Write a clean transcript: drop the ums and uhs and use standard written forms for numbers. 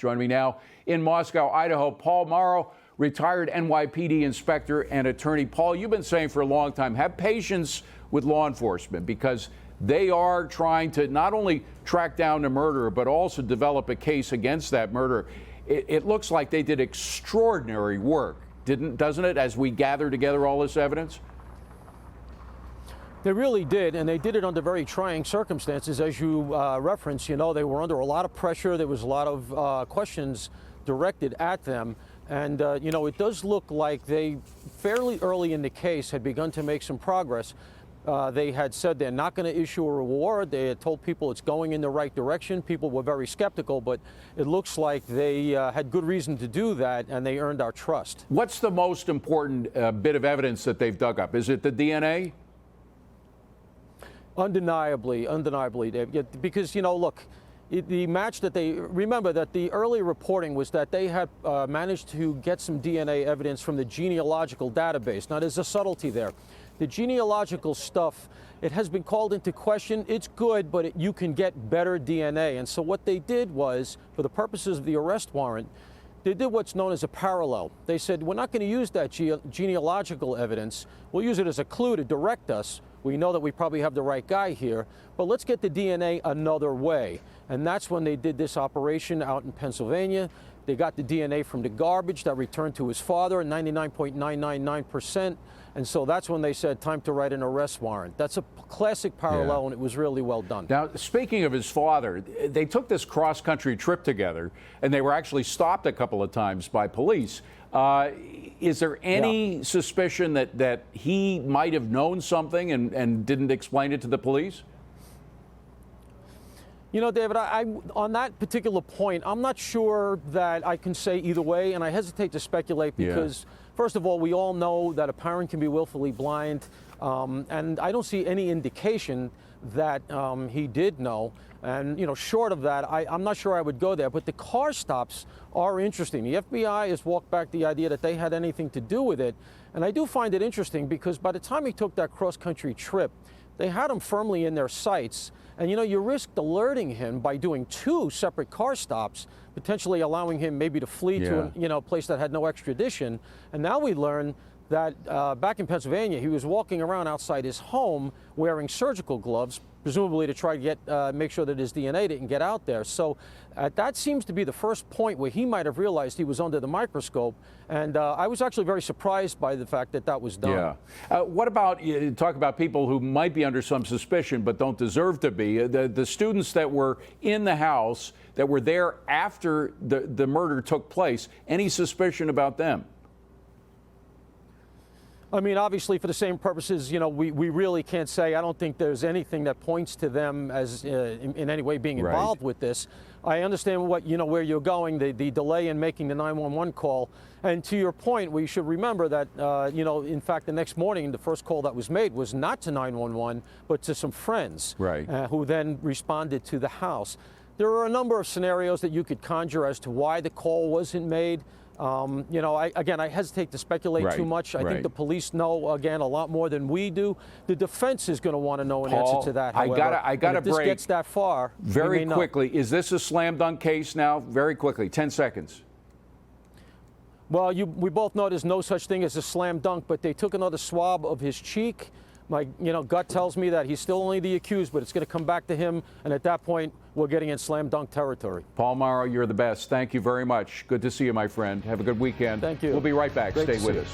Joining me now in Moscow, Idaho, Paul Mauro, retired NYPD inspector and attorney. Paul, you've been saying for a long time, have patience with law enforcement because they are trying to not only track down the murderer, but also develop a case against that murderer. It looks like they did extraordinary work, doesn't it, as we gather together all this evidence? They really did, and they did it under very trying circumstances. As you referenced, they were under a lot of pressure. There was a lot of questions directed at them. And, it does look like they, fairly early in the case, had begun to make some progress. They had said they're not going to issue a reward. They had told people it's going in the right direction. People were very skeptical, but it looks like they had good reason to do that, and they earned our trust. What's the most important bit of evidence that they've dug up? Is it the DNA? Undeniably, Dave. Because, look, the match that remember that the early reporting was that they had managed to get some DNA evidence from the genealogical database. Now, there's a subtlety there. The genealogical stuff, it has been called into question. It's good, but you can get better DNA. And so what they did was, for the purposes of the arrest warrant, they did what's known as a parallel. They said, we're not going to use that genealogical evidence. We'll use it as a clue to direct us. We know that we probably have the right guy here, but let's get the DNA another way. And that's when they did this operation out in Pennsylvania. They got the DNA from the garbage that returned to his father, 99.999%. And so that's when they said, time to write an arrest warrant. That's a classic parallel, and it was really well done. Now, speaking of his father, they took this cross-country trip together, and they were actually stopped a couple of times by police. Is there any suspicion that he might have known something and didn't explain it to the police? David, on that particular point, I'm not sure that I can say either way, and I hesitate to speculate because, first of all, we all know that a parent can be willfully blind, and I don't see any indication that he did know. And, short of that, I'm not sure I would go there. But the car stops are interesting. The FBI has walked back the idea that they had anything to do with it. And I do find it interesting because by the time he took that cross-country trip, they had him firmly in their sights. And, you risked alerting him by doing two separate car stops, potentially allowing him maybe to flee to a place that had no extradition. And now we learn that back in Pennsylvania, he was walking around outside his home wearing surgical gloves, presumably to try to make sure that his DNA didn't get out there. So that seems to be the first point where he might have realized he was under the microscope. And I was actually very surprised by the fact that that was done. Yeah. What about, you talk about people who might be under some suspicion but don't deserve to be, the students that were in the house, that were there after the murder took place, any suspicion about them? I mean, obviously, for the same purposes, we really can't say. I don't think there's anything that points to them as in any way being involved with this. I understand where you're going, the delay in making the 911 call. And to your point, we should remember that, in fact, the next morning, the first call that was made was not to 911, but to some friends who then responded to the house. There are a number of scenarios that you could conjure as to why the call wasn't made. I hesitate to speculate too much. I think the police know, again, a lot more than we do. The defense is going to want to know an answer to that, however. I got to break. If this gets that far, very quickly, is this a slam dunk case now? Very quickly, 10 seconds. Well, we both know there's no such thing as a slam dunk, but they took another swab of his cheek. My gut tells me that he's still only the accused, but it's going to come back to him. And at that point, we're getting in slam dunk territory. Paul Mauro, you're the best. Thank you very much. Good to see you, my friend. Have a good weekend. Thank you. We'll be right back. Great Stay with us.